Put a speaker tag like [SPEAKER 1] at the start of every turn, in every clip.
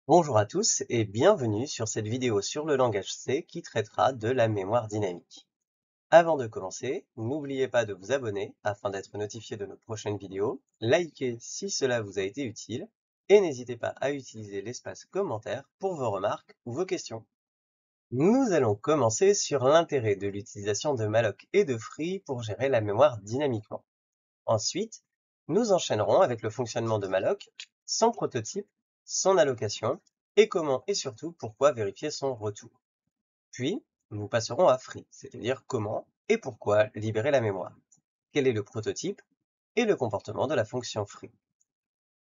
[SPEAKER 1] Bonjour à tous et bienvenue sur cette vidéo sur le langage C qui traitera de la mémoire dynamique. Avant de commencer, n'oubliez pas de vous abonner afin d'être notifié de nos prochaines vidéos, likez si cela vous a été utile et n'hésitez pas à utiliser l'espace commentaire pour vos remarques ou vos questions. Nous allons commencer sur l'intérêt de l'utilisation de malloc et de free pour gérer la mémoire dynamiquement. Ensuite, nous enchaînerons avec le fonctionnement de malloc, son prototype, son allocation, et comment et surtout pourquoi vérifier son retour. Puis, nous passerons à free, c'est-à-dire comment et pourquoi libérer la mémoire, quel est le prototype et le comportement de la fonction free.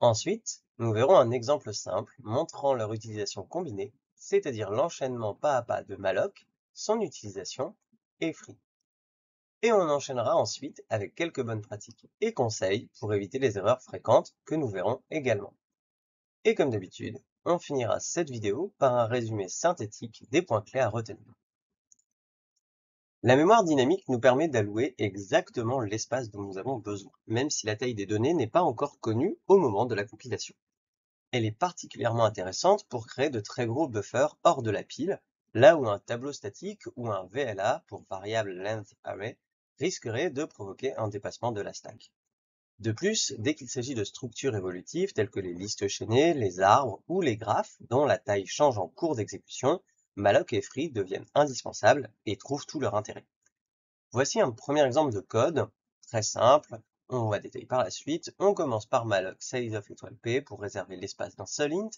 [SPEAKER 1] Ensuite, nous verrons un exemple simple montrant leur utilisation combinée, c'est-à-dire l'enchaînement pas à pas de malloc, son utilisation et free. Et on enchaînera ensuite avec quelques bonnes pratiques et conseils pour éviter les erreurs fréquentes que nous verrons également. Et comme d'habitude, on finira cette vidéo par un résumé synthétique des points clés à retenir. La mémoire dynamique nous permet d'allouer exactement l'espace dont nous avons besoin, même si la taille des données n'est pas encore connue au moment de la compilation. Elle est particulièrement intéressante pour créer de très gros buffers hors de la pile, là où un tableau statique ou un VLA pour variable length array risquerait de provoquer un dépassement de la stack. De plus, dès qu'il s'agit de structures évolutives telles que les listes chaînées, les arbres ou les graphes dont la taille change en cours d'exécution, malloc et free deviennent indispensables et trouvent tout leur intérêt. Voici un premier exemple de code, très simple, on va détailler par la suite. On commence par malloc sizeof étoile p pour réserver l'espace d'un seul int,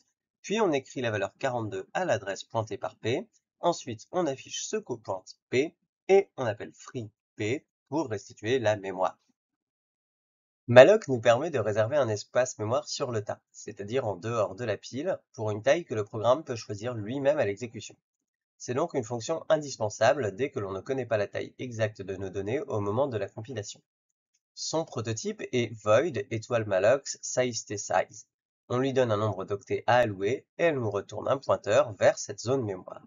[SPEAKER 1] puis on écrit la valeur 42 à l'adresse pointée par p, ensuite on affiche ce qu'au pointe p, et on appelle free p pour restituer la mémoire. Malloc nous permet de réserver un espace mémoire sur le tas, c'est-à-dire en dehors de la pile, pour une taille que le programme peut choisir lui-même à l'exécution. C'est donc une fonction indispensable dès que l'on ne connaît pas la taille exacte de nos données au moment de la compilation. Son prototype est void étoile malloc size. On lui donne un nombre d'octets à allouer et elle nous retourne un pointeur vers cette zone mémoire.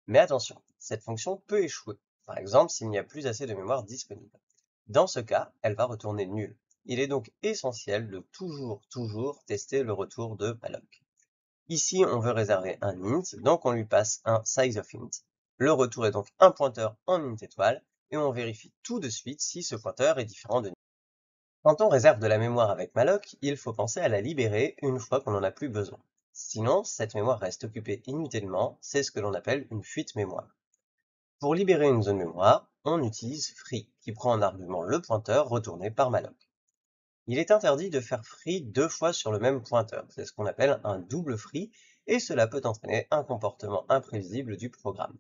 [SPEAKER 1] Mais attention, cette fonction peut échouer, par exemple s'il n'y a plus assez de mémoire disponible. Dans ce cas, elle va retourner nulle. Il est donc essentiel de toujours tester le retour de malloc. Ici, on veut réserver un int, donc on lui passe un sizeOfInt. Le retour est donc un pointeur en int étoile, et on vérifie tout de suite si ce pointeur est différent de null. Quand on réserve de la mémoire avec malloc, il faut penser à la libérer une fois qu'on n'en a plus besoin. Sinon, cette mémoire reste occupée inutilement, c'est ce que l'on appelle une fuite mémoire. Pour libérer une zone mémoire, on utilise free, qui prend en argument le pointeur retourné par malloc. Il est interdit de faire free deux fois sur le même pointeur, c'est ce qu'on appelle un double free, et cela peut entraîner un comportement imprévisible du programme.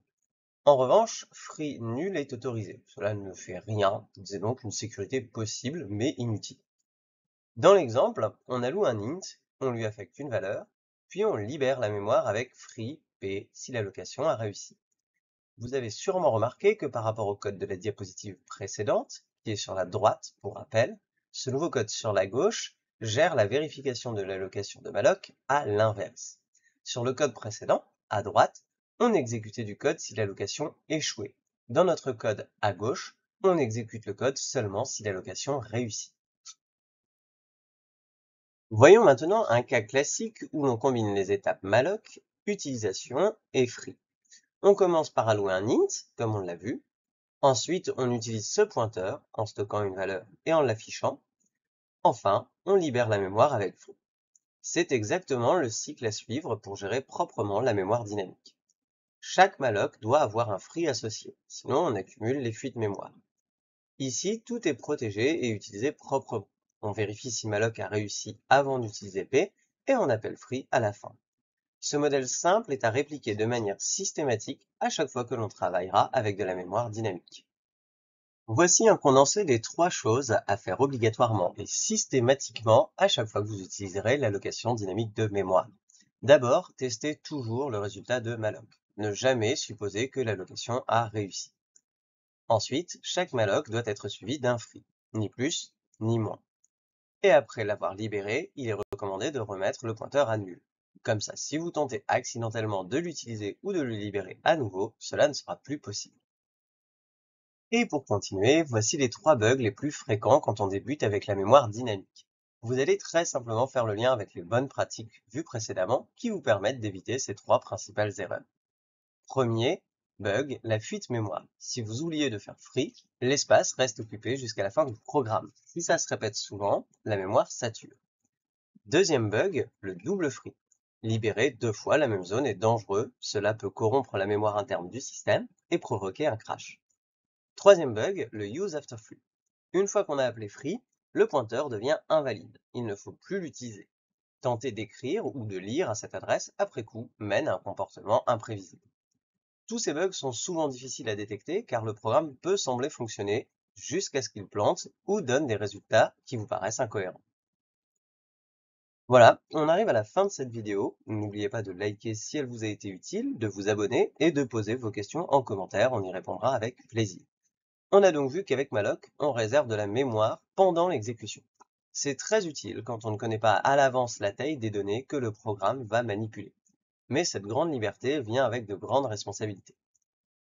[SPEAKER 1] En revanche, free nul est autorisé, cela ne fait rien, c'est donc une sécurité possible mais inutile. Dans l'exemple, on alloue un int, on lui affecte une valeur, puis on libère la mémoire avec free p si l'allocation a réussi. Vous avez sûrement remarqué que par rapport au code de la diapositive précédente, qui est sur la droite pour rappel, ce nouveau code sur la gauche gère la vérification de l'allocation de malloc à l'inverse. Sur le code précédent, à droite, on exécutait du code si l'allocation échouait. Dans notre code à gauche, on exécute le code seulement si l'allocation réussit. Voyons maintenant un cas classique où l'on combine les étapes malloc, utilisation et free. On commence par allouer un int, comme on l'a vu. Ensuite, on utilise ce pointeur en stockant une valeur et en l'affichant. Enfin, on libère la mémoire avec free. C'est exactement le cycle à suivre pour gérer proprement la mémoire dynamique. Chaque malloc doit avoir un free associé, sinon on accumule les fuites mémoire. Ici, tout est protégé et utilisé proprement. On vérifie si malloc a réussi avant d'utiliser p et on appelle free à la fin. Ce modèle simple est à répliquer de manière systématique à chaque fois que l'on travaillera avec de la mémoire dynamique. Voici un condensé des trois choses à faire obligatoirement et systématiquement à chaque fois que vous utiliserez l'allocation dynamique de mémoire. D'abord, testez toujours le résultat de malloc. Ne jamais supposer que l'allocation a réussi. Ensuite, chaque malloc doit être suivi d'un free, ni plus ni moins. Et après l'avoir libéré, il est recommandé de remettre le pointeur à nul. Comme ça, si vous tentez accidentellement de l'utiliser ou de le libérer à nouveau, cela ne sera plus possible. Et pour continuer, voici les trois bugs les plus fréquents quand on débute avec la mémoire dynamique. Vous allez très simplement faire le lien avec les bonnes pratiques vues précédemment qui vous permettent d'éviter ces trois principales erreurs. Premier bug, la fuite mémoire. Si vous oubliez de faire free, l'espace reste occupé jusqu'à la fin du programme. Si ça se répète souvent, la mémoire sature. Deuxième bug, le double free. Libérer deux fois la même zone est dangereux, cela peut corrompre la mémoire interne du système et provoquer un crash. Troisième bug, le use after free. Une fois qu'on a appelé free, le pointeur devient invalide. Il ne faut plus l'utiliser. Tenter d'écrire ou de lire à cette adresse après coup mène à un comportement imprévisible. Tous ces bugs sont souvent difficiles à détecter car le programme peut sembler fonctionner jusqu'à ce qu'il plante ou donne des résultats qui vous paraissent incohérents. Voilà, on arrive à la fin de cette vidéo. N'oubliez pas de liker si elle vous a été utile, de vous abonner et de poser vos questions en commentaire, on y répondra avec plaisir. On a donc vu qu'avec malloc, on réserve de la mémoire pendant l'exécution. C'est très utile quand on ne connaît pas à l'avance la taille des données que le programme va manipuler. Mais cette grande liberté vient avec de grandes responsabilités.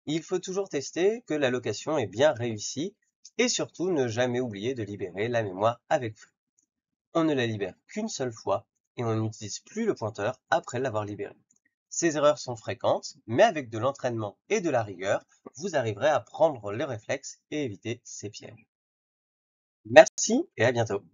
[SPEAKER 1] Il faut toujours tester que l'allocation est bien réussie et surtout ne jamais oublier de libérer la mémoire avec flux. On ne la libère qu'une seule fois et on n'utilise plus le pointeur après l'avoir libéré. Ces erreurs sont fréquentes, mais avec de l'entraînement et de la rigueur, vous arriverez à prendre le réflexe et éviter ces pièges. Merci et à bientôt.